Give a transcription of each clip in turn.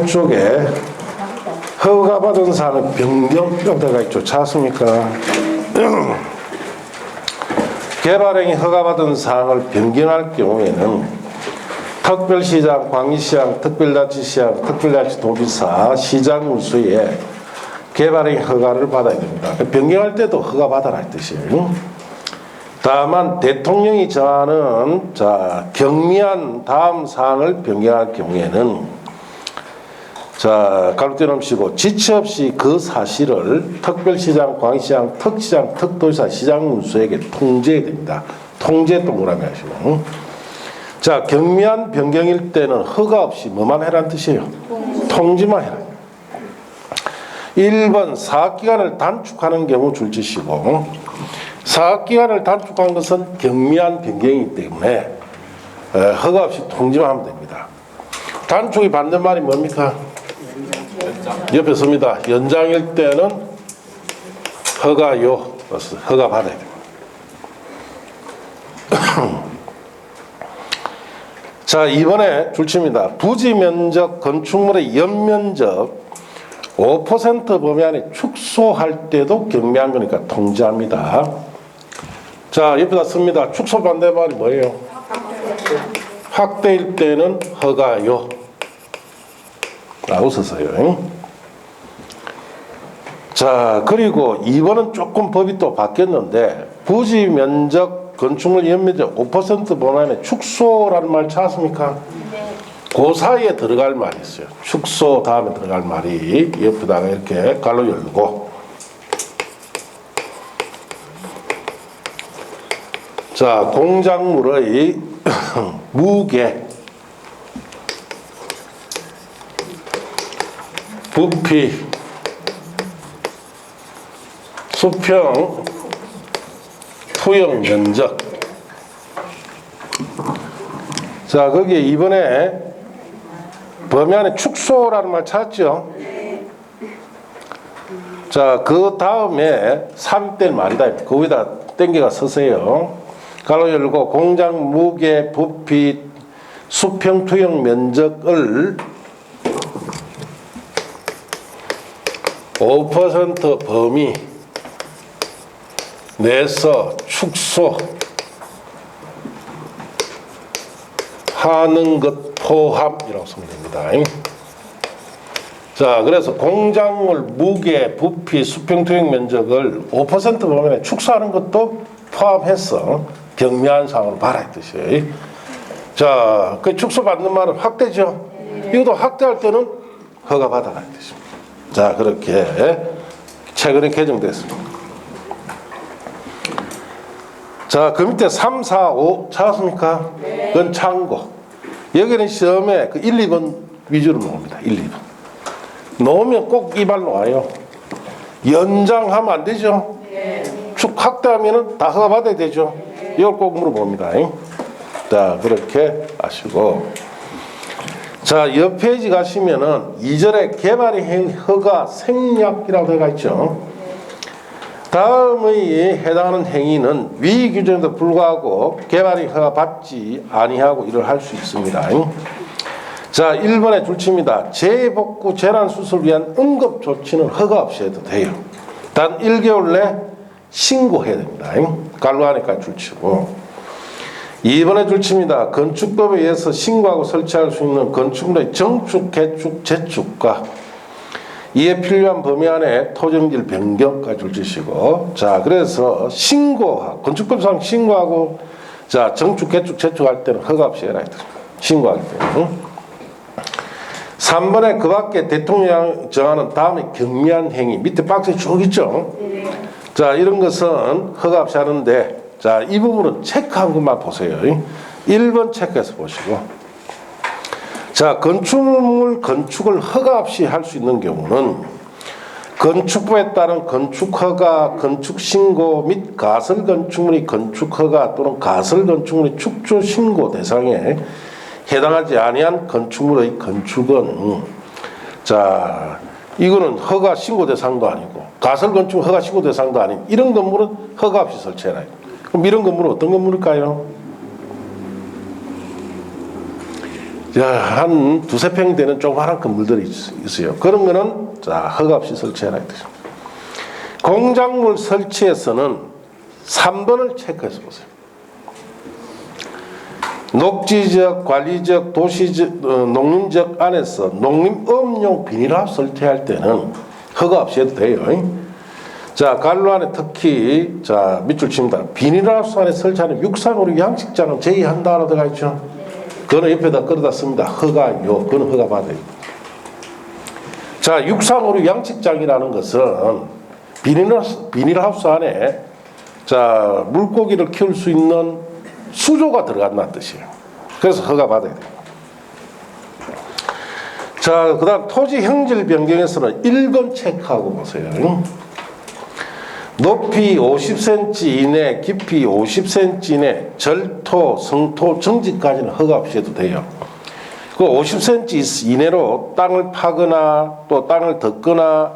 쪽에 허가받은 사항은 변경이라고 되어 있죠. 찾았습니까? 개발행위 허가받은 사항을 변경할 경우에는 특별시장, 광역시장, 특별자치시장, 특별자치도지사, 시장 문수에 개발행위 허가를 받아야 됩니다. 변경할 때도 허가받아라 이 뜻이에요. 다만 대통령이 정하는 경미한 다음 사항을 변경할 경우에는 가로 떼놓으시고 지체 없이 그 사실을 특별시장, 광역시장, 특시장, 특도지사, 시장 문수에게 통지해야 됩니다. 통지에 동그라미 하시고. 경미한 변경일 때는 허가 없이 뭐만 해라는 뜻이에요? 통지만 해라. 1번 사업기간을 단축하는 경우 줄지시고, 사업기간을 단축한 것은 경미한 변경이기 때문에 허가 없이 통지만 하면 됩니다. 단축이 반대말이 뭡니까? 옆에 씁니다. 연장일 때는 허가요. 허가 받아야 됩니다. 이번에 줄칩니다. 부지 면적, 건축물의 연면적 5% 범위 안에 축소할 때도 경미한 거니까 통지합니다. 옆에다 씁니다. 축소 반대말이 뭐예요? 확대일 때는 허가요. 라고 썼어요. 그리고 2번은 조금 법이 또 바뀌었는데, 부지 면적, 건축물 연면적 5% 범위 안에 축소라는 말 찾았습니까? 네. 그 사이에 들어갈 말이 있어요. 축소 다음에 들어갈 말이 옆에다가 이렇게 갈로 열고. 공작물의 무게, 부피, 수평, 투영 면적. 거기에 이번에 범위 안에 축소라는 말 찾았죠? 그 다음에 삽입된 말이다. 그 위에다 땡겨가 서세요. 가로 열고 공작 무게, 부피, 수평, 투영 면적을 5% 범위 내서 축소 하는 것 포함이라고 쓰면 됩니다. 그래서 공작물 무게, 부피, 수평, 투영 면적을 5% 범위 내에 축소하는 것도 포함해서 경미한 사항으로 봐라 이 뜻이에요. 그 축소 받는 말은 확대죠. 이것도 확대할 때는 허가 받아라 이 뜻입니다. 그렇게 최근에 개정됐습니다. 그 밑에 3, 4, 5 찾았습니까? 네. 그건 참고. 여기는 시험에 그 1, 2번 위주로 나옵니다. 1, 2번. 놓으면 꼭 이 말 나와요. 연장하면 안 되죠? 네. 축 확대하면 다 허가 받아야 되죠? 네. 이걸 꼭 물어봅니다. 그렇게 아시고. 옆 페이지 가시면은 2절에 개발행위 허가 생략이라고 되어 있죠. 다음의 해당하는 행위는 위 규정에도 불구하고 개발행위 허가 받지 아니하고 일을 할 수 있습니다. 1번에 줄칩니다. 재복구 재난수술을 위한 응급조치는 허가 없이 해도 돼요. 단 1개월 내 신고해야 됩니다. 갈로 하니까 줄치고. 2번에 줄칩니다. 건축법에 의해서 신고하고 설치할 수 있는 건축물의 정축, 개축, 재축과 이에 필요한 범위 안에 토정질 변경까지 줄치시고. 그래서 신고하고, 건축법상 신고하고, 정축, 개축, 재축할 때는 허가 없이 해라. 신고하기 때문에. 3번에 그 밖에 대통령이 정하는 다음에 경미한 행위. 밑에 박스에 쭉 있죠? 이런 것은 허가 없이 하는데, 이 부분은 체크한 것만 보세요. 1번 체크해서 보시고. 건축물 건축을 허가 없이 할 수 있는 경우는 건축법에 따른 건축허가, 건축신고 및 가설건축물의 건축허가 또는 가설건축물의 축조신고 대상에 해당하지 아니한 건축물의 건축은 이거는 허가 신고 대상도 아니고 가설건축 허가 신고 대상도 아닌 이런 건물은 허가 없이 설치해라. 그럼 이런 건물은 어떤 건물일까요? 한 두세 평 되는 조그마한 건물들이 있어요. 그런 거는 자, 허가 없이 설치해라. 공작물 설치에서는 3번을 체크해서 보세요. 녹지적, 관리적, 도시적, 농림적 안에서 농림업용 비닐하우스 설치할 때는 허가 없이 해도 돼요. 자, 관로 안에 특히 자 밑줄 칩니다. 비닐하우스 안에 설치하는 육상으로 양식장은 제의한다라고 들어가 있죠. 그거는 옆에다 끌어다 씁니다. 허가요. 그거는 허가 받아요. 자, 육상으로 양식장이라는 것은 비닐하우스 안에 자 물고기를 키울 수 있는 수조가 들어간다는 뜻이에요. 그래서 허가 받아야 돼요. 자, 그 다음 토지 형질 변경에서는 1번 체크하고 보세요. 높이 50cm 이내, 깊이 50cm 이내, 절토, 성토, 정지까지는 허가 없이 해도 돼요. 그 50cm 이내로 땅을 파거나 또 땅을 덮거나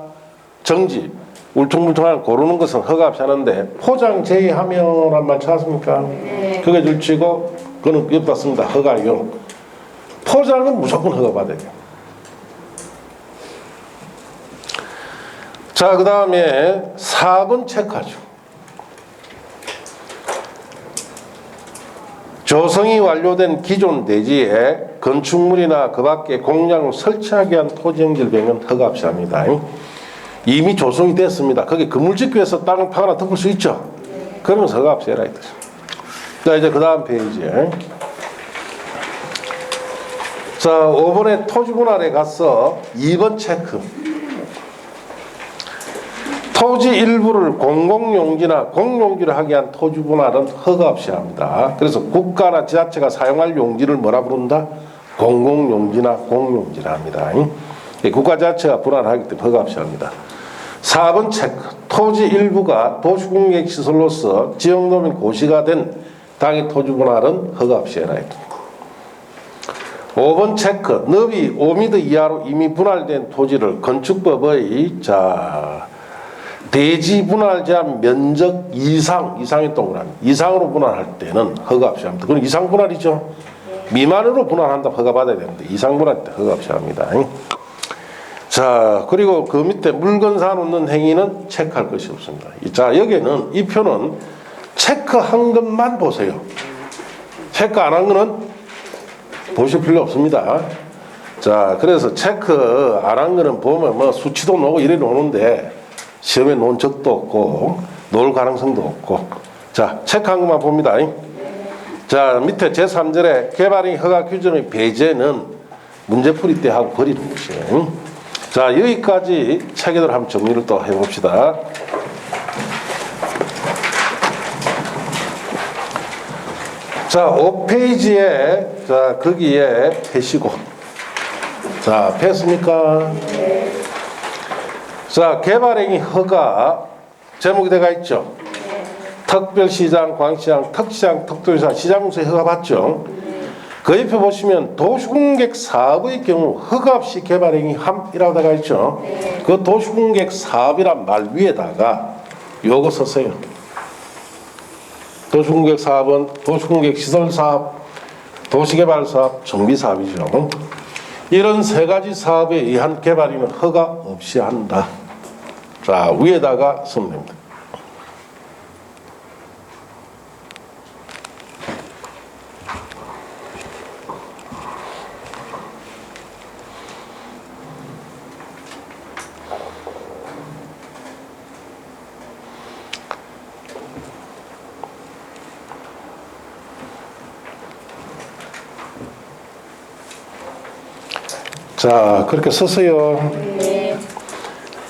정지, 울퉁불퉁한 고르는 것은 허가 없이 하는데 포장 제의하면란 말 찾았습니까? 네. 그게 줄치고 그거는 옆다 씁니다. 허가요. 포장은 무조건 허가 받아야 돼요. 자, 그 다음에 4번 체크하죠. 조성이 완료된 기존 대지에 건축물이나 그 밖에 공장을 설치하기 위한 토지형질 변경은 허가 없이 합니다. 이미 조성이 됐습니다. 거기 건물 짓기 위해서 땅을 파거나 덮을 수 있죠. 그러면 허가 없이 해라. 자, 이제 그 다음 페이지에. 자, 5번에 토지분할에 가서 2번 체크. 토지 일부를 공공용지나 공용지를 하기 위한 토지분할은 허가 없이 합니다. 그래서 국가나 지자체가 사용할 용지를 뭐라 부른다? 공공용지나 공용지라 합니다. 국가 지자체가 분할하기 때문에 허가 없이 합니다. 4번 체크. 토지 일부가 도시공객시설로서 지역노 및 고시가 된 당의 토지분할은 허가 없이 해라. 5번 체크. 너비 5m 이하로 이미 분할된 토지를 건축법의 자 대지 분할 제한 면적 이상의 동그라미 이상으로 분할할 때는 허가 없이 합니다. 그건 이상 분할이죠. 미만으로 분할한다면 허가 받아야 되는데 이상 분할할 때 허가 없이 합니다. 자, 그리고 그 밑에 물건 사놓는 행위는 체크할 것이 없습니다. 자, 여기는 이 표는 체크한 것만 보세요. 체크 안 한 거는 보실 필요 없습니다. 자, 그래서 체크 안 한 거는 보면 뭐 수치도 나오고 이래 놓는데 시험에 놓은 적도 없고 놓을 가능성도 없고. 자, 체크한 것만 봅니다. 자, 밑에 제3절에 개발행 허가 규정의 배제는 문제풀이 때 하고 버리는 것이에요. 자, 여기까지 체계대로 한번 정리를 또 해봅시다. 자, 5페이지에 자 거기에 펴시고. 자, 폈습니까? 자, 개발행위 허가 제목이 되어 있죠. 특별시장, 광시장, 특시장, 특도지사, 시장공사에 허가 받죠. 그 옆에 보시면 도시공객 사업의 경우 허가 없이 개발행위 함이라고 되어 있죠. 그 도시공객 사업이란 말 위에다가 요거 썼어요. 도시공객 사업은 도시공객 시설 사업, 도시개발 사업, 정비 사업이죠. 이런 세 가지 사업에 의한 개발행위는 허가 없이 한다. 자, 위에다가 쓰면 됩니다. 자, 그렇게 썼어요. 네.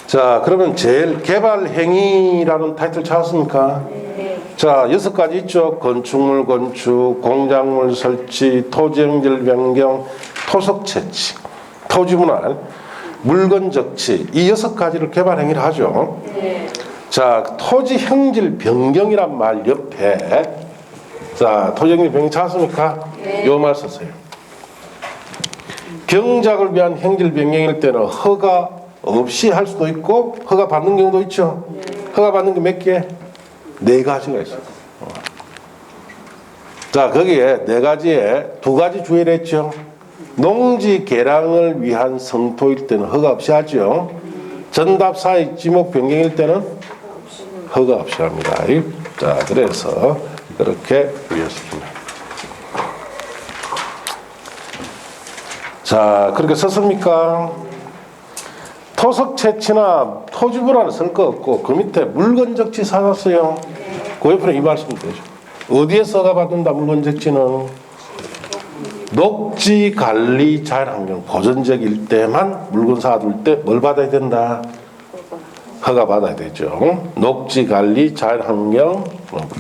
자, 그러면 제일 개발행위라는 타이틀 찾았습니까? 네. 자, 6가지 있죠. 건축물 건축, 공작물 설치, 토지형질 변경, 토석 채취, 토지분할, 물건 적치, 이 6가지를 개발행위를 하죠. 네. 자, 토지형질 변경이란 말 옆에 자, 토지형질 변경 찾았습니까? 네. 요 말 썼어요. 경작을 위한 행질 변경일 때는 허가 없이 할 수도 있고 허가 받는 경우도 있죠. 허가 받는 게 몇 개? 4가지가 있어요. 자, 거기에 4가지에 2가지 주의를 했죠. 농지 개량을 위한 성토일 때는 허가 없이 하죠. 전답 사이 지목 변경일 때는 허가 없이 합니다. 자, 그래서 그렇게 이해했습니다. 자, 그렇게 썼습니까? 토석 채취나 토지불안을 쓸 거 없고 그 밑에 물건 적지 사놨어요. 그 옆에 이 말씀 되죠. 어디에 써가 받는다 물건 적지는 녹지 관리 자연환경 보전적일 때만 물건 사둘 때 뭘 받아야 된다? 허가 받아야 되죠. 녹지 관리 자연환경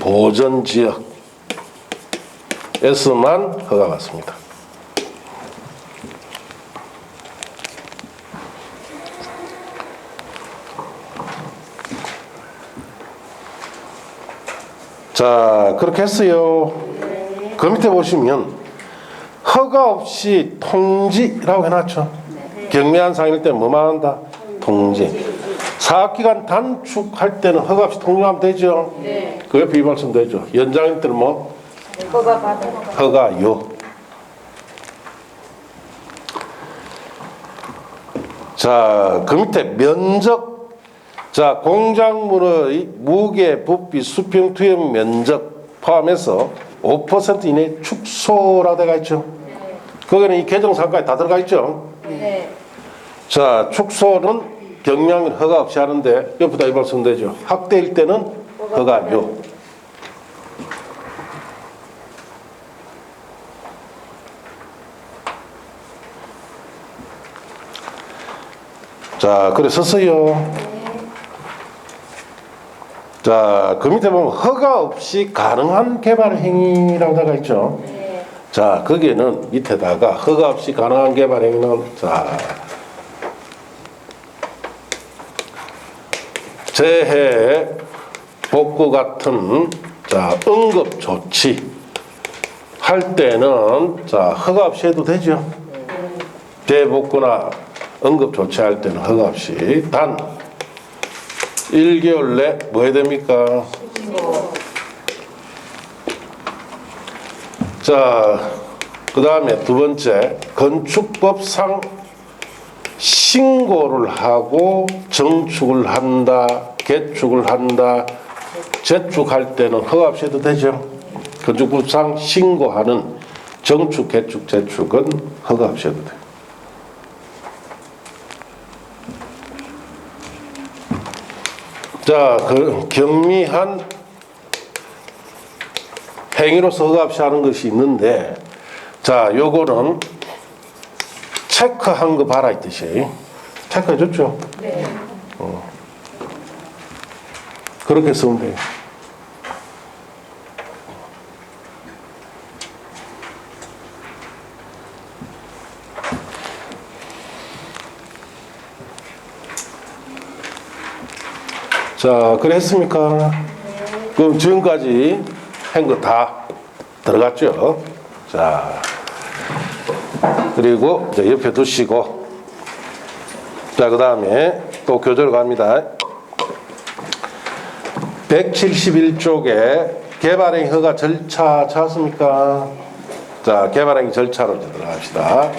보전지역에서만 허가 받습니다. 자, 그렇게 했어요. 그 밑에 보시면 허가 없이 통지라고 해놨죠. 경미한 상일 때 뭐만 한다? 통지. 사업기간 단축할 때는 허가 없이 통지하면 되죠. 그 옆에 이 말씀 되죠. 연장일 때는 뭐? 허가요. 자, 그 밑에 면적. 자, 공작물의 무게, 부피, 수평, 투영 면적 포함해서 5% 이내 축소라고 되어 있죠. 거기는 이 개정사항까지 다 들어가 있죠. 자, 축소는 경량을 허가 없이 하는데 옆에다 이 말씀 되죠. 확대일 때는 허가요. 자, 그래 썼어요. 자, 그 밑에 보면 허가 없이 가능한 개발 행위라고 나가 있죠. 자, 거기에는 밑에다가 허가 없이 가능한 개발 행위는 자, 재해 복구 같은 자, 응급 조치 할 때는 자, 허가 없이 해도 되죠. 재복구나 응급 조치할 때는 허가 없이 단 1개월 내 뭐 해야 됩니까? 자, 그 다음에 두 번째 건축법상 신고를 하고 정축을 한다, 개축을 한다, 재축할 때는 허가 없이 해도 되죠. 건축법상 신고하는 정축, 개축, 재축은 허가 없이 해도 돼요. 자, 그 경미한 행위로서 허가 없이 하는 것이 있는데, 자, 요거는 체크한 거 봐라 이 뜻이에요. 체크해 줬죠? 네. 그렇게 쓰면 돼요. 자, 그래 했습니까? 그럼 지금까지 한 거 다 들어갔죠? 자, 그리고 이제 옆에 두시고, 자, 그 다음에 또 교재로 갑니다. 171쪽에 개발행위 허가 절차 찾았습니까? 자, 개발행위 절차로 이제 들어갑시다.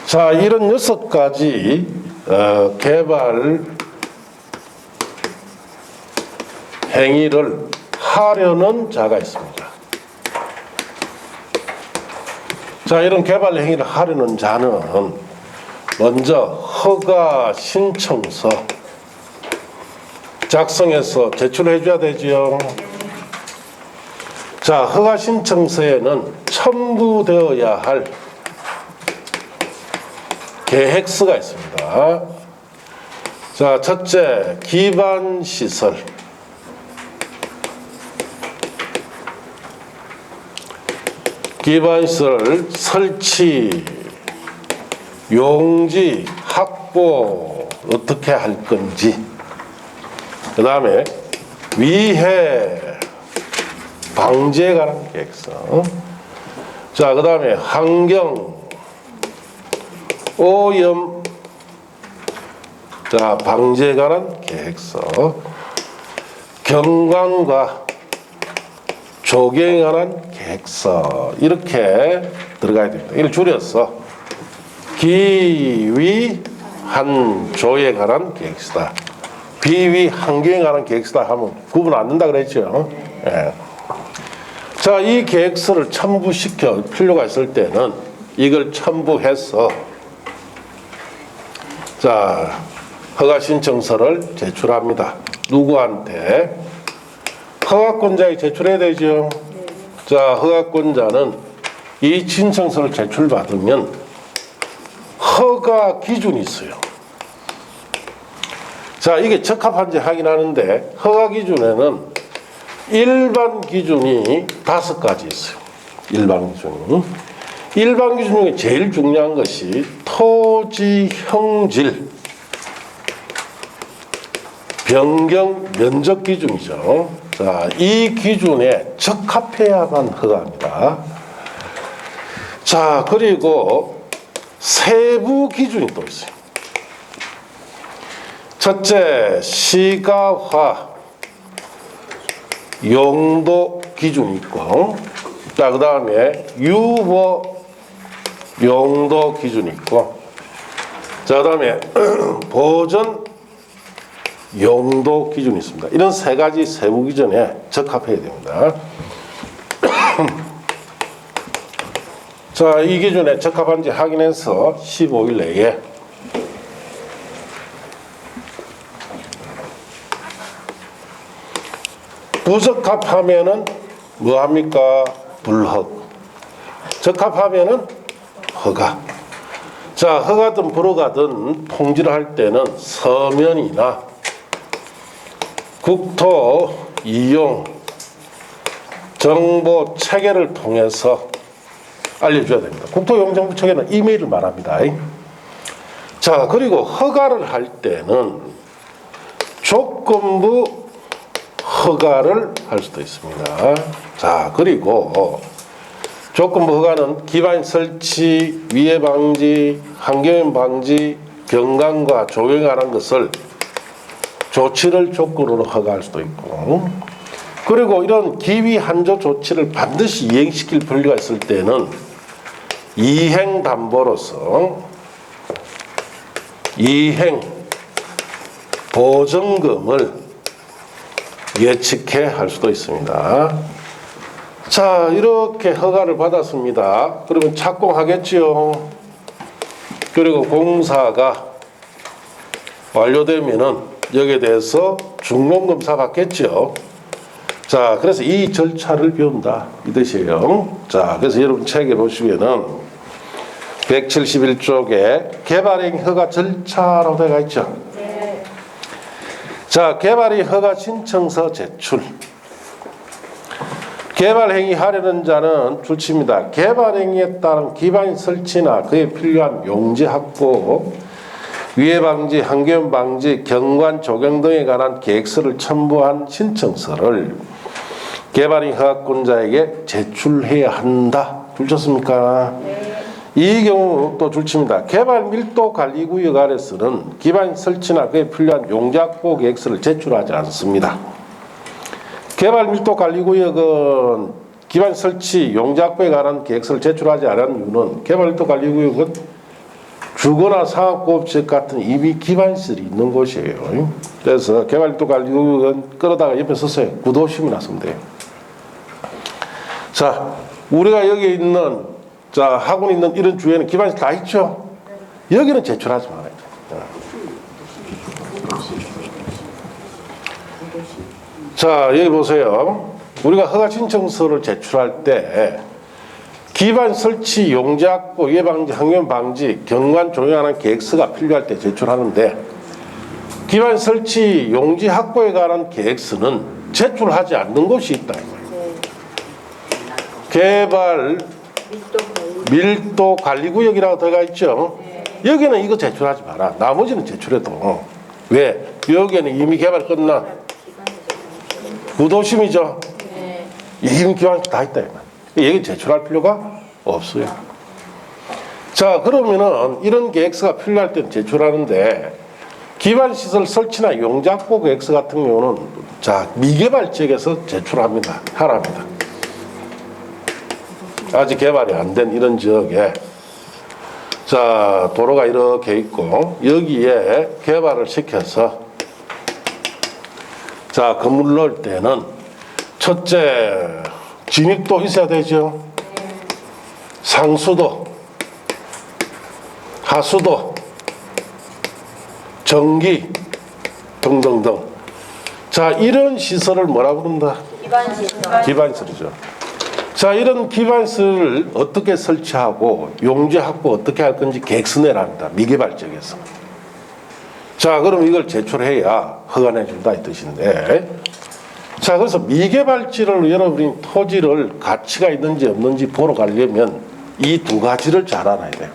자, 이런 6가지 개발 행위를 하려는 자가 있습니다. 자, 이런 개발 행위를 하려는 자는 먼저 허가 신청서 작성해서 제출해 줘야 되지요. 자, 허가 신청서에는 첨부되어야 할 계획서가 있습니다. 자, 첫째, 기반시설. 기반시설 설치, 용지, 확보 어떻게 할 건지, 그 다음에 위해 방지에 관한 계획서, 자, 그 다음에 환경, 오염, 자, 방지에 관한 계획서, 경관과 조경에 관한 계획서, 이렇게 들어가야 됩니다. 이걸 줄여서 기위한조에 관한 계획서다. 비위환경에 관한 계획서다 하면 구분 안 된다 그랬죠. 예. 자, 이 계획서를 첨부시켜 필요가 있을 때는 이걸 첨부해서 자, 허가 신청서를 제출합니다. 누구한테? 허가권자에 제출해야 되죠. 자, 허가권자는 이 신청서를 제출받으면 허가 기준이 있어요. 자, 이게 적합한지 확인하는데 허가 기준에는 일반 기준이 5가지 있어요. 일반 기준이. 일반 기준 중에 제일 중요한 것이 토지 형질 변경 면적 기준이죠. 자, 이 기준에 적합해야만 허가합니다. 자, 그리고 세부 기준이 또 있어요. 첫째, 시가화 용도 기준이 있고, 자, 그 다음에 유보 용도 기준이 있고, 자, 그 다음에 보전 용도 기준이 있습니다. 이런 3가지 세부 기준에 적합해야 됩니다. 자, 이 기준에 적합한지 확인해서 15일 내에 부적합하면은 뭐 합니까? 불허. 적합하면은 허가. 자, 허가든 불허가든 통지를 할 때는 서면이나 국토 이용 정보 체계를 통해서 알려줘야 됩니다. 국토 이용 정보 체계는 이메일을 말합니다. 자, 그리고 허가를 할 때는 조건부 허가를 할 수도 있습니다. 자, 그리고 조건부 허가는 기반 설치, 위해 방지, 환경오염 방지, 경관과 조경에 관한 것을 조치를 조건으로 허가할 수도 있고, 그리고 이런 기위 한조 조치를 반드시 이행시킬 필요가 있을 때는 이행 담보로서 이행 보증금을 예측해 할 수도 있습니다. 자, 이렇게 허가를 받았습니다. 그러면 착공하겠지요. 그리고 공사가 완료되면은 여기에 대해서 준공검사 받겠죠. 자, 그래서 이 절차를 배운다 이 뜻이에요. 자, 그래서 여러분 책에 보시면은 171쪽에 개발행 허가 절차라고 되어 있죠. 네. 자, 개발행 허가 신청서 제출. 개발행위 하려는 자는 줄칩니다. 개발행위에 따른 기반 설치나 그에 필요한 용지 확보, 위해 방지, 환경오염 방지, 경관 조경 등에 관한 계획서를 첨부한 신청서를 개발행 허가권자에게 제출해야 한다. 줄쳤습니까? 네. 이 경우 또 줄칩니다. 개발 밀도 관리 구역 아래서는 기반 설치나 그에 필요한 용지 확보 계획서를 제출하지 않습니다. 개발 밀도 관리 구역은 기반 설치, 용지 확보에 관한 계획서를 제출하지 않은 이유는 개발 밀도 관리 구역은 주거나 상업고업체 같은 이미 기반시설이 있는 곳이에요. 그래서 개발 밀도 관리 구역은 끌어다가 옆에 서서요. 구도심이 났으면 돼요. 자, 우리가 여기 있는, 자, 학원 있는 이런 주에는 기반시설 다 있죠? 여기는 제출하지 말아요. 자, 여기 보세요. 우리가 허가 신청서를 제출할 때 기반 설치, 용지 확보, 위해 방지, 환경오염 방지, 경관 조경에 관한 계획서가 필요할 때 제출하는데 기반 설치, 용지 확보에 관한 계획서는 제출하지 않는 곳이 있다. 개발 밀도 관리구역이라고 들어가 있죠. 여기는 이거 제출하지 마라. 나머지는 제출해도. 왜? 여기는 이미 개발 끝나. 구도심이죠. 이미 기반이 다 있다. 여기 제출할 필요가 없어요. 자, 그러면은 이런 계획서가 필요할 때는 제출하는데 기반시설 설치나 용작보 계획서 같은 경우는 자, 미개발 지역에서 제출합니다. 하랍니다. 아직 개발이 안 된 이런 지역에 자, 도로가 이렇게 있고 여기에 개발을 시켜서 자, 건물 넣을 때는 첫째 진입도 있어야 되죠. 상수도, 하수도, 전기 등등등. 자, 이런 시설을 뭐라고 부른다? 기반시설. 기반시설이죠. 자, 이런 기반시설을 어떻게 설치하고 용지 확보 어떻게 할 건지 계획서 내랍니다. 미개발 지역에서. 자, 그럼 이걸 제출해야 허가내 준다 이 뜻인데, 자, 그래서 미개발지를 여러분이 토지를 가치가 있는지 없는지 보러 가려면 이 두 가지를 잘 알아야 돼요.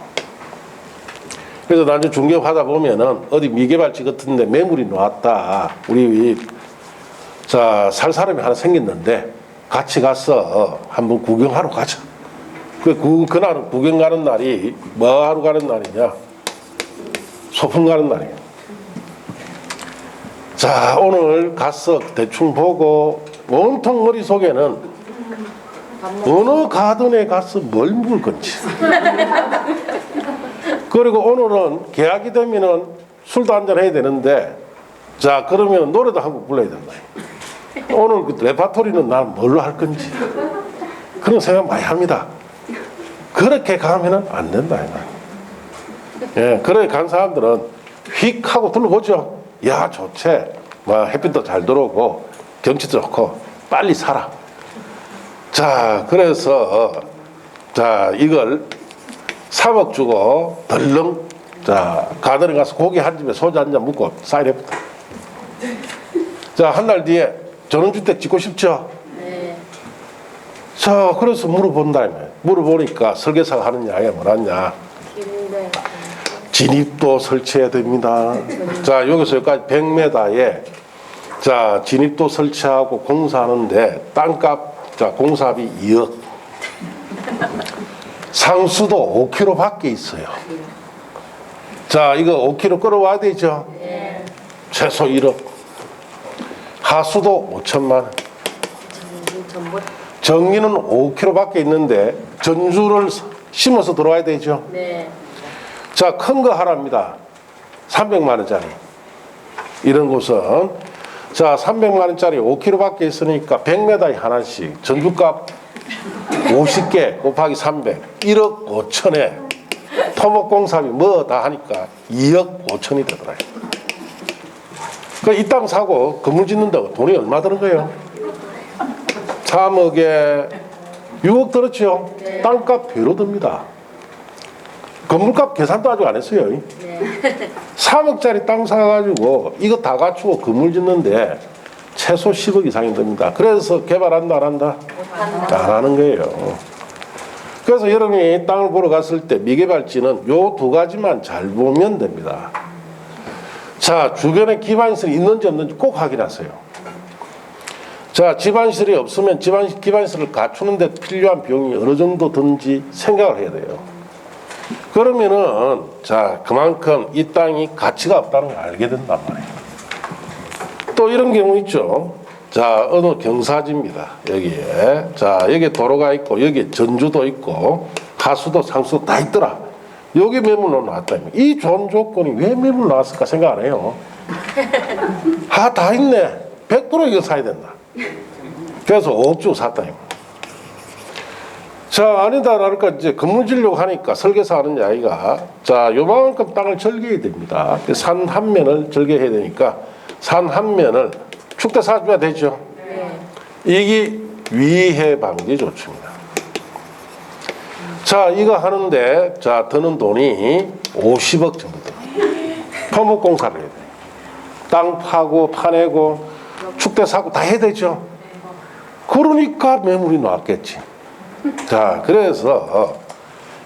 그래서 나중에 중개하다 보면은 어디 미개발지 같은데 매물이 나왔다. 우리 자, 살 사람이 하나 생겼는데 같이 가서 한번 구경하러 가자. 그날은 구경 가는 날이 뭐 하러 가는 날이냐? 소풍 가는 날이에요. 자, 오늘 가서 대충 보고 온통 머릿속에는 어느 가든에 가서 뭘 물 건지. 그리고 오늘은 계약이 되면은 술도 한잔 해야 되는데, 자, 그러면 노래도 한 곡 불러야 된다. 오늘 그 레파토리는 난 뭘로 할 건지. 그런 생각 많이 합니다. 그렇게 가면은 안 된다. 예, 그렇게 간 사람들은 휙 하고 둘러보죠. 야, 좋지. 뭐 햇빛도 잘 들어오고 경치도 좋고 빨리 살아. 자, 그래서 자, 이걸 3억 주고 덜렁 자, 가든에 가서 고기 한 집에 소주 한 잔 묻고 사이레부터. 자, 한 달 뒤에 전원주택 짓고 싶죠? 네. 자, 그래서 물어본다며. 물어보니까 설계사가 하는 이야기가 뭐라냐. 진입도 설치해야 됩니다. 자, 여기서 여기까지 100m에 자, 진입도 설치하고 공사하는데 땅값, 자, 공사비 2억. 상수도 5km 밖에 있어요. 자, 이거 5km 끌어와야 되죠? 네. 최소 1억. 하수도 5천만 원. 전기는 5km 밖에 있는데 전주를 심어서 들어와야 되죠? 네. 자, 큰 거 하랍니다. 300만 원짜리. 이런 곳은 자, 300만 원짜리 5km 밖에 있으니까 100m에 하나씩 전주값 50개 곱하기 300 1억 5천에 토목공사비 뭐 다 하니까 2억 5천이 되더라고요. 이 땅 사고 건물 짓는다고 돈이 얼마 드는 거예요? 3억에 6억 들었죠? 네. 땅값 배로 듭니다. 건물값 계산도 아직 안 했어요. 네. 3억짜리 땅 사가지고 이거 다 갖추고 건물 짓는데 최소 10억 이상이 듭니다. 그래서 개발한다 안 한다? 안 하는 거예요. 그래서 여러분이 땅을 보러 갔을 때 미개발지는 요 두 가지만 잘 보면 됩니다. 자, 주변에 기반시설이 있는지 없는지 꼭 확인하세요. 자, 기반시설이 없으면 기반시설을 갖추는 데 필요한 비용이 어느 정도 드는지 생각을 해야 돼요. 그러면은 자, 그만큼 이 땅이 가치가 없다는 걸 알게 된단 말이에요. 또 이런 경우 있죠. 자, 어느 경사지입니다. 여기에. 자, 여기 도로가 있고 여기 전주도 있고 하수도 상수도 다 있더라. 여기 매물로 나왔다. 이 좋은 조건이 왜 매물로 나왔을까 생각 안 해요. 아, 다 있네. 100% 이거 사야 된다. 그래서 5억 주고 샀다. 자, 아니다. 그러니까 이제 건물 지려고 하니까 설계사 하는 이야기가 자, 요만큼 땅을 절개해야 됩니다. 산 한 면을 절개해야 되니까 산 한 면을 축대 사줘야 되죠. 네. 이게 위해 방지 조치입니다. 자, 이거 하는데 자, 드는 돈이 50억 정도 들어요. 토목공사를 해야 돼요. 땅 파고 파내고 축대 사고 다 해야 되죠. 그러니까 매물이 나왔겠지. 자, 그래서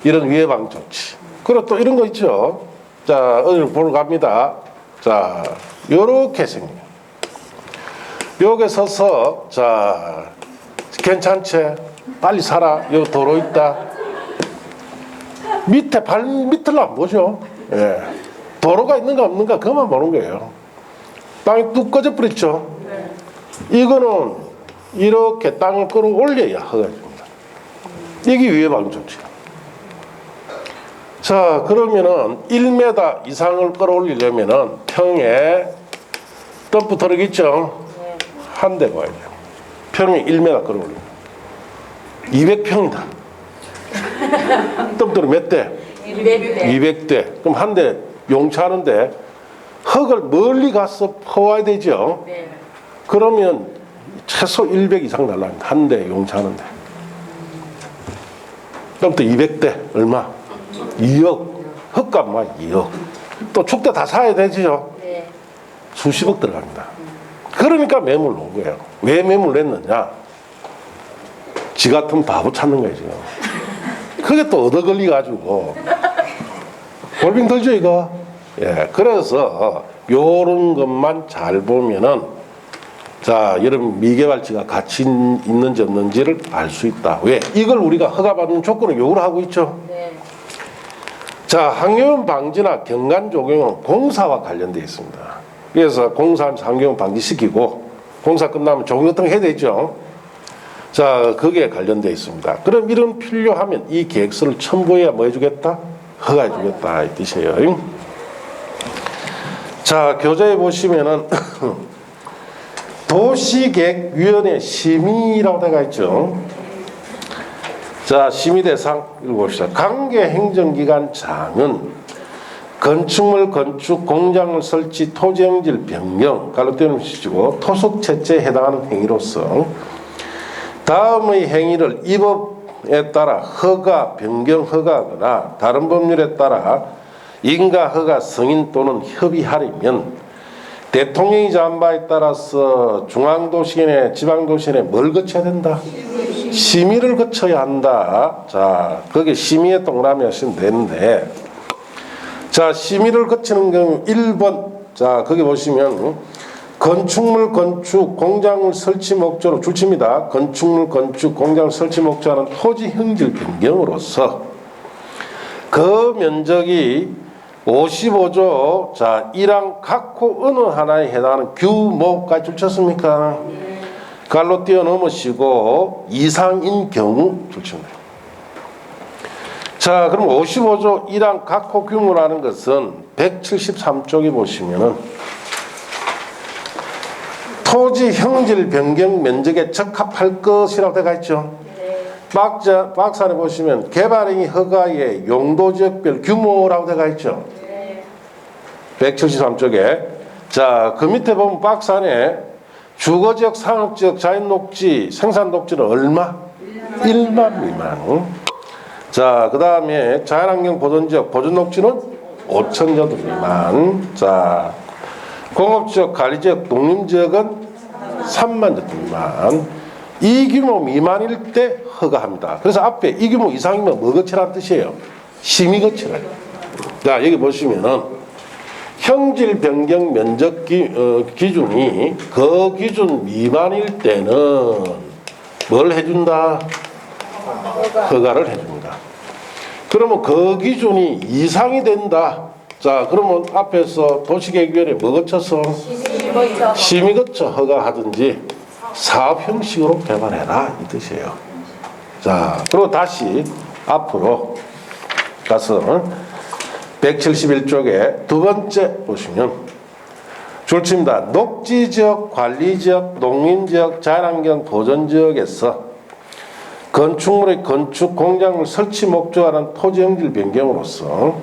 이런 위해 방지 조치. 그리고 또 이런 거 있죠. 자, 어디를 보러 갑니다. 자, 요렇게 생겨요. 여기 서서 자, 괜찮지? 빨리 살아. 요 도로 있다. 밑에 발 밑을 안 보죠. 예. 도로가 있는가 없는가 그것만 보는 거예요. 땅이 뚝 꺼져 버렸죠. 이거는 이렇게 땅을 끌어올려야 허가집니다. 이게 위해방지 조치예요. 자, 그러면은 1m 이상을 끌어올리려면은 평에 덤프 트럭 있죠? 한 대 봐야 돼요. 평에 1m 끌어올립니다. 200평이다. 덤프 트럭 몇 대? 200대. 그럼 한 대 용차하는데 흙을 멀리 가서 퍼와야 되죠? 그러면 최소 100 이상 달랍니다. 한 대 용차하는데. 그럼 또 200대 얼마? 2억. 흙값만 2억. 또 축대 다 사야 되죠? 수십억 들어갑니다. 그러니까 매물 놓은 거예요. 왜 매물 냈느냐? 지 같은 바보 찾는 거예요, 지금. 그게 또 얻어 걸려가지고. 골빙 들죠, 이거? 예. 그래서 요런 것만 잘 보면은 자, 이런 미개발지가 같이 있는지 없는지를 알 수 있다. 왜? 이걸 우리가 허가받는 조건을 요구를 하고 있죠. 자, 환경오염 방지나 경관 조경은 공사와 관련되어 있습니다. 그래서 공사하면서 환경오염 방지시키고 공사 끝나면 조경 같은 거 해야 되죠. 자, 거기에 관련되어 있습니다. 그럼 이런 필요하면 이 계획서를 첨부해야 뭐 해주겠다? 허가해 주겠다 이 뜻이에요. 자, 교재에 보시면은 도시계획위원회 심의라고 되어 있죠. 자, 심의 대상 읽어봅시다. 관계 행정기관장은 건축물 건축 공장을 설치 토지형질 변경 갈로 떼어놓으시고 토속 채취에 해당하는 행위로서 다음의 행위를 이 법에 따라 허가 변경 허가하거나 다른 법률에 따라 인가 허가 승인 또는 협의하려면 대통령이 정한 바에 따라서 중앙도시내 지방도시내 뭘 거쳐야 된다? 심의를 거쳐야 한다. 자, 거기에 심의에 동그라미 하시면 되는데, 자, 심의를 거치는 경우 1번, 자, 거기 보시면 건축물 건축 공장을 설치 목적으로 줄칩니다. 건축물 건축 공장을 설치 목적으로 하는 토지 형질 변경으로서 그 면적이 55조 자 1항 각호 어느 하나에 해당하는 규모까지 줄쳤습니까? 갈로 뛰어넘으시고 이상인 경우 줄칩니다. 자, 그럼 55조 1항 각호 규모라는 것은 173쪽에 보시면은 토지 형질 변경 면적에 적합할 것이라고 되어 있죠. 박스안에 보시면 개발행위 허가의 용도지역별 규모라고 되어 있죠. 173쪽에 자, 그 밑에 보면 박스 안에 주거지역, 상업지역, 자연녹지, 생산녹지는 얼마? 1만 미만. 자, 그 다음에 자연환경 보존지역, 보존녹지는 5,000여도 미만. 자, 공업지역, 관리지역, 농림지역은 3만 제도 미만. 이 규모 미만일 때 허가합니다. 그래서 앞에 이 규모 이상이면 뭐 거치라는 뜻이에요? 심의 거치라. 자, 여기 보시면은 형질 변경 면적 기준이 그 기준 미만일 때는 뭘 해준다? 허가를 해줍니다. 그러면 그 기준이 이상이 된다. 자, 그러면 앞에서 도시계획위원회 뭐 거쳐서? 심의 거쳐 허가하든지 사업 형식으로 개발해라 이 뜻이에요. 자, 그리고 다시 앞으로 가서 171쪽에 두 번째 보시면 줄칩니다. 녹지지역, 관리지역, 농림지역, 자연환경 보존지역에서 건축물의 건축 공장을 설치 목적으로 토지 형질 변경으로서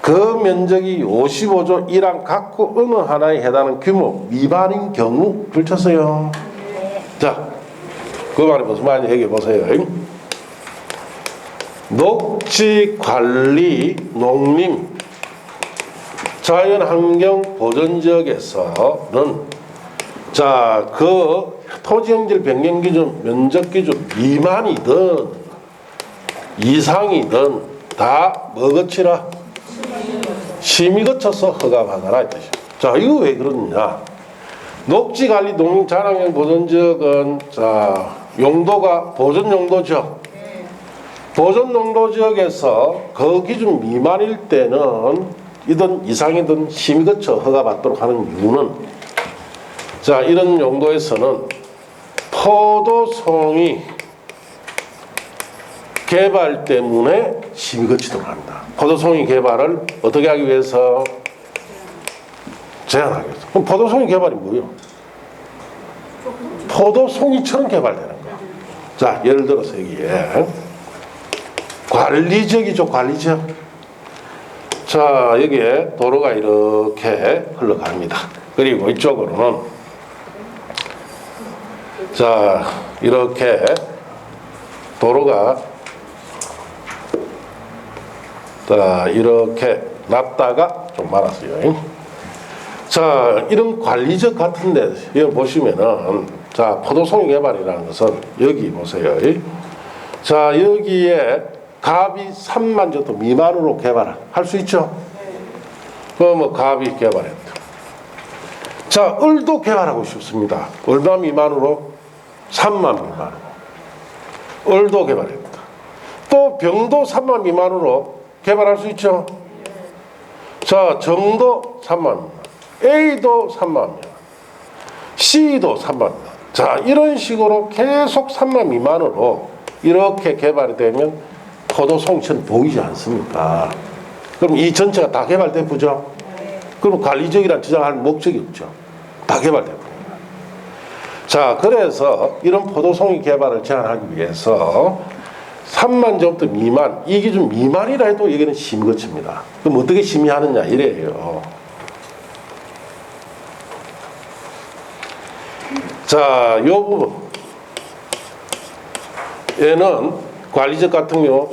그 면적이 55조 1항 각호 어느 하나에 해당하는 규모 미만인 경우 줄쳤어요. 자, 그 말이 무슨 말인지 얘기해 보세요. 녹지 관리 농림 자연환경 보존지역에서는 자, 그 토지형질 변경 기준 면적 기준 미만이든 이상이든 다 뭐 거치라? 심의 거쳐서 허가받아라 이 뜻이야. 자, 이거 왜 그러느냐? 녹지관리 농림 자연환경 보존지역은 자, 용도가 보존 용도죠. 보존 농도 지역에서 그 기준 미만일 때는 이든 이상이든 심의 거쳐 허가받도록 하는 이유는 자 이런 용도에서는 포도송이 개발 때문에 심의 거치도록 합니다. 포도송이 개발을 어떻게 하기 위해서 제한하기 위해서. 그럼 포도송이 개발이 뭐예요? 포도송이처럼 개발되는 거야. 자 예를 들어서 여기에 관리지역이죠. 관리지역. 자 여기에 도로가 이렇게 흘러갑니다. 그리고 이쪽으로는 자 이렇게 도로가 자 이렇게 났다가 좀 말았어요. 자 이런 관리적 같은데 여기 보시면은 자 포도송이 개발이라는 것은 여기 보세요. 자 여기에 갑이 3만 정도 미만으로 개발할 수 있죠. 그럼 뭐 갑이 개발했다. 자 을도 개발하고 싶습니다. 얼마 미만으로? 3만 미만으로. 을도 개발했다. 또 병도 3만 미만으로 개발할 수 있죠. 자 정도 3만 미만, A도 3만 미만, C도 3만 미만. 자 이런 식으로 계속 3만 미만으로 이렇게 개발이 되면 포도송이처럼 보이지 않습니까? 그럼 이 전체가 다 개발돼 보죠. 그럼 관리적이란 주장할 목적이 없죠. 다 개발돼 버립니다. 자 그래서 이런 포도송이 개발을 제한하기 위해서 3만 제곱미터 미만, 이 기준 미만이라 해도 여기는 심의 거칩니다. 그럼 어떻게 심의하느냐 이래요. 자, 요 부분 얘는 관리적 같은 경우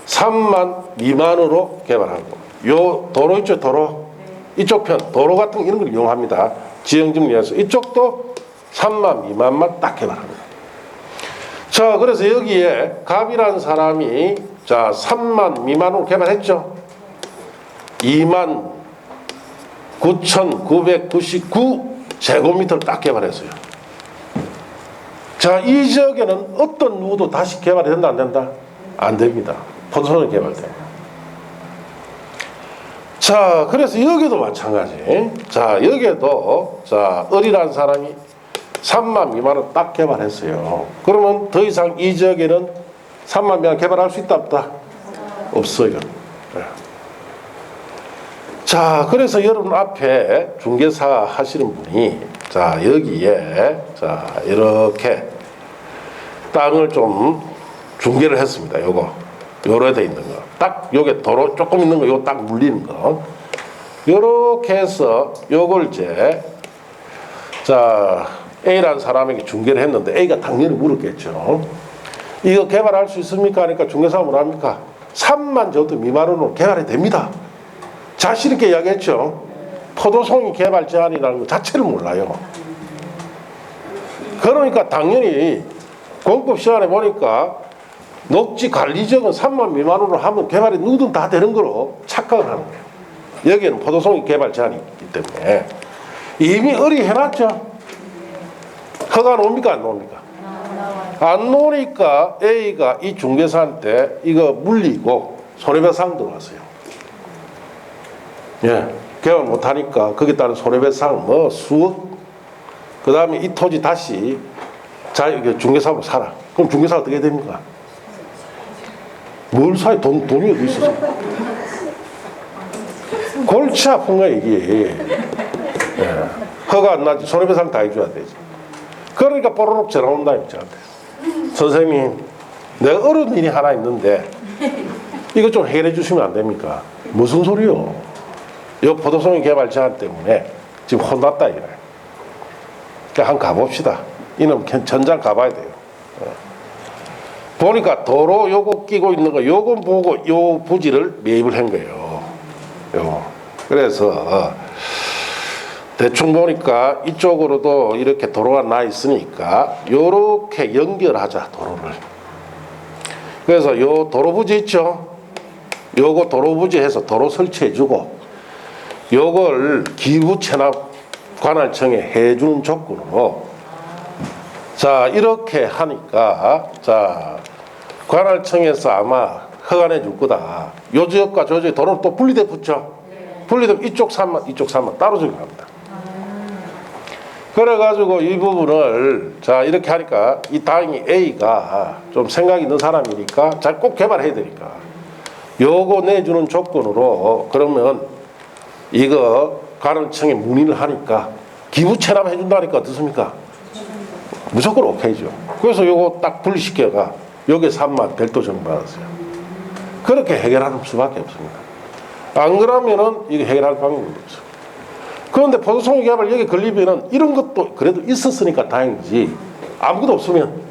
3만 미만으로 개발하고 요 도로 있죠. 도로 이쪽 편 도로 같은 이런 걸 이용합니다. 지형증 위해서 이쪽도 3만 미만만 딱 개발합니다. 자 그래서 여기에 갑이라는 사람이 자 3만 미만으로 개발했죠. 2만 9,999 제곱미터를 딱 개발했어요. 자 이 지역에는 어떤 누구도 다시 개발이 된다 안 된다? 안 됩니다. 포도송이 개발됩니다. 자 그래서 여기도 마찬가지. 자 여기에도 자 을이라는 사람이 3만 미만을 딱 개발했어요. 그러면 더 이상 이 지역에는 3만 미만 개발할 수 있다 없다? 없어요. 네. 자 그래서 여러분 앞에 중개사 하시는 분이 자 여기에 자 이렇게 땅을 좀 중개를 했습니다. 요거 요래 돼 있는 거 딱 요게 도로 조금 있는 거 요거 딱 물리는 거 요렇게 해서 요걸 이제 자 A라는 사람에게 중개를 했는데 A가 당연히 물었겠죠. 이거 개발할 수 있습니까? 하니까 중개사가 뭐랍니까? 3만 제곱미터 미만으로 개발이 됩니다. 자신 있게 이야기했죠. 포도송이 개발 제한이라는 것 자체를 몰라요. 그러니까 당연히 공법 시간에 보니까 녹지 관리지역은 3만 미만으로 하면 개발이 누구든 다 되는 거로 착각을 하는 거예요. 여기에는 포도송이 개발 제한이 있기 때문에 이미 을이 해놨죠. 허가 나옵니까 안 나옵니까? 안 나오니까 A가 이 중개사한테 이거 물리고 손해배상 들어왔어요. 예, 개발 못하니까 거기에 따른 손해배상 뭐 수억, 그 다음에 이 토지 다시 중개사하고 사라. 그럼 중개사가 어떻게 됩니까? 뭘 사요? 돈이 어디 있어서? 골치 아픈 거야 이게. 예. 허가 안 나지 손해배상 다 해줘야 되지. 그러니까 뽀로록 전화 온다 저한테. 선생님 내가 어려운 일이 하나 있는데 이거 좀 해결해 주시면 안 됩니까? 무슨 소리요? 이 포도송이 개발 제한 때문에 지금 혼났다 이래. 그러니까 한번 가봅시다. 이놈 전장 가봐야 돼요. 보니까 도로 요거 끼고 있는 거 요거 보고 요 부지를 매입을 한 거예요. 요. 그래서 대충 보니까 이쪽으로도 이렇게 도로가 나 있으니까 요렇게 연결하자 도로를. 그래서 요 도로 부지 있죠. 요거 도로 부지 해서 도로 설치해주고 요걸 기부 체납 관할청에 해주는 조건으로 자 이렇게 하니까 자 관할청에서 아마 허가내 줄 거다. 요 지역과 저 지역 도로 또 분리돼 붙죠. 분리되면 이쪽 산만 따로 적용합니다. 그래가지고 이 부분을 자 이렇게 하니까 이 다행히 A가 좀 생각 있는 사람이니까 잘 꼭 개발해야 되니까 요거 내주는 조건으로 그러면 이거 관할청에 문의를 하니까 기부 체납 해준다니까 어떻습니까? 무조건 오케이죠. 그래서 요거 딱 분리시켜가 여기에 3만 별도 정받았어요. 그렇게 해결하는 수밖에 없습니다. 안 그러면은 이게 해결할 방법이 없어요. 그런데 포도송이 개발 여기 걸리면은 이런 것도 그래도 있었으니까 다행이지 아무것도 없으면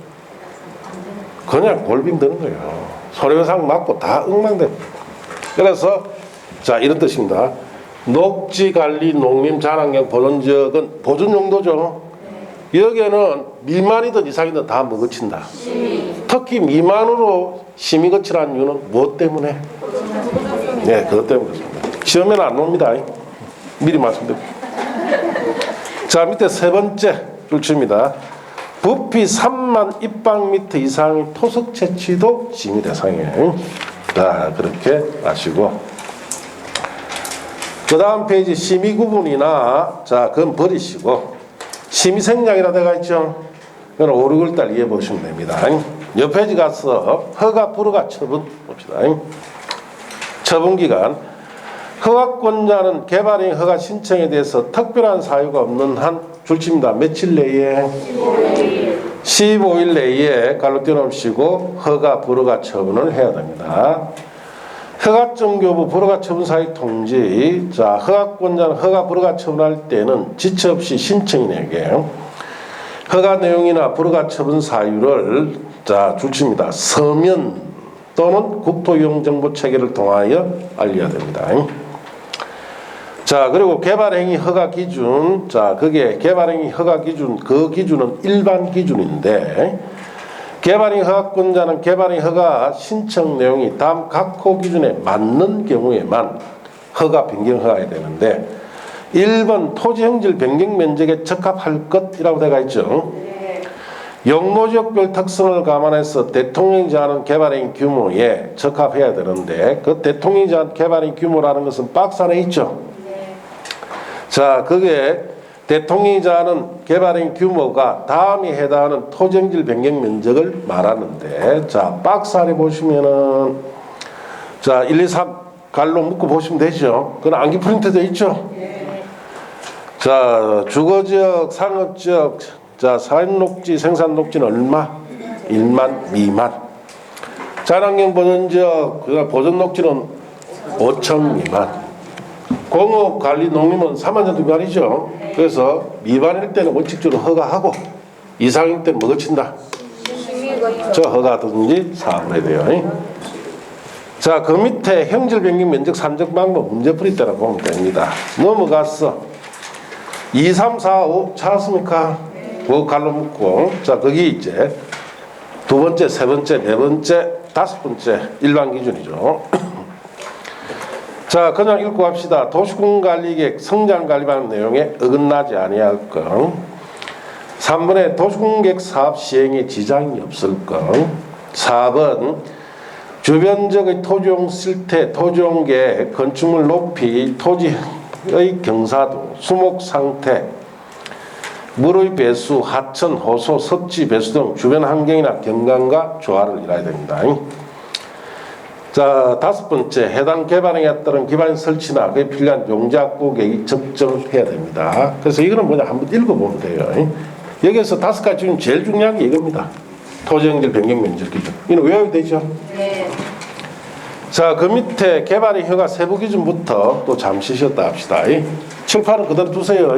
그냥 골빙 드는 거예요. 손해배상 맞고 다 엉망돼. 그래서 자 이런 뜻입니다. 녹지관리 농림자랑경 보존지역은 보존 용도죠. 여기에는 미만이든 이상이든 다 먹어친다. 특히 미만으로 심의 거치라는 이유는 무엇 때문에? 네, 그것 때문에 그렇습니다. 시험에는 안 옵니다. 미리 말씀드립니다. 자, 밑에 세 번째 줄치입니다. 부피 3만 입방미터 이상의 토석 채취도 심의 대상이에요. 자, 그렇게 아시고. 그 다음 페이지 심의 구분이나, 자, 그건 버리시고, 심의 생략이라 되어 있죠? 그건 5, 6월달 이해해 보시면 됩니다. 옆 페이지 가서 허가, 불허가 처분 봅시다. 처분기간. 허가권자는 개발행 허가 신청에 대해서 특별한 사유가 없는 한 줄칩니다. 며칠 내에? 15일 내에 갈로 띄워놓으시고 허가, 불허가 처분을 해야 됩니다. 허가증 교부, 불허가 처분 사유 통지. 자, 허가권자는 허가, 불허가 처분할 때는 지체 없이 신청인에게 허가 내용이나 불허가 처분 사유를 자 줄칩니다. 서면 또는 국토이용정보체계를 통하여 알려야 됩니다. 자, 그리고 개발행위 허가 기준. 자, 그게 개발행위 허가 기준, 그 기준은 일반 기준인데, 개발행위 허가권자는 개발행위 허가 신청 내용이 다음 각호 기준에 맞는 경우에만 허가 변경 허가해야 되는데, 1번 토지형질 변경 면적에 적합할 것이라고 되어 있죠. 용모지역별 특성을 감안해서 대통령이 제한하는 개발행위 규모에 적합해야 되는데, 그 대통령이 제한하는 개발행위 규모라는 것은 박스 안에 있죠. 자, 그게 대통령이 제한하는 개발행위 규모가 다음에 해당하는 토지형질 변경 면적을 말하는데, 자, 박스 안에 보시면은 자, 1, 2, 3 갈로 묶어 보시면 되죠. 그건 암기 프린트 되어 있죠. 자, 주거지역, 상업지역, 자, 사회녹지, 생산녹지는 얼마? 1만 미만. 자랑형 보존지역, 보존녹지는 5천 미만. 공업관리 농림은 3만 정도 미만이죠. 그래서 미만일 때는 원칙적으로 허가하고 이상일 때는 먹어친다. 저 허가든지 사업을 해야 돼요. 자, 그 밑에 형질 변경 면적 산정 방법 문제풀이 때라고 보면 됩니다. 넘어가서 2, 3, 4, 5 찾았습니까? 그 갈로 묶고. 자, 거기 이제 두 번째, 세 번째, 네 번째, 다섯 번째 일반 기준이죠. 자, 그냥 읽고 갑시다. 도시공관리계획 성장관리반 내용에 어긋나지 아니할 것. 3번에 도시공계획 사업 시행에 지장이 없을 것. 4번 주변적의 토지용 실태, 토지용계, 건축물 높이, 토지의 경사도, 수목 상태, 물의 배수, 하천, 호소, 섭지 배수 등 주변 환경이나 경관과 조화를 이뤄야 됩니다. 자, 다섯 번째, 해당 개발행위에 따른 기반 설치나 그에 필요한 용지 확보 계획이 적정해야 됩니다. 그래서 이거는 뭐냐 한번 읽어보면 돼요. 여기에서 다섯 가지 중에 제일 중요한 게 이겁니다. 토지형질 변경 면적 기준. 이거 외워야 되죠? 네. 자, 그 밑에 개발행위 허가 세부 기준부터 또 잠시 쉬었다 합시다. 7, 8은 그대로 두세요.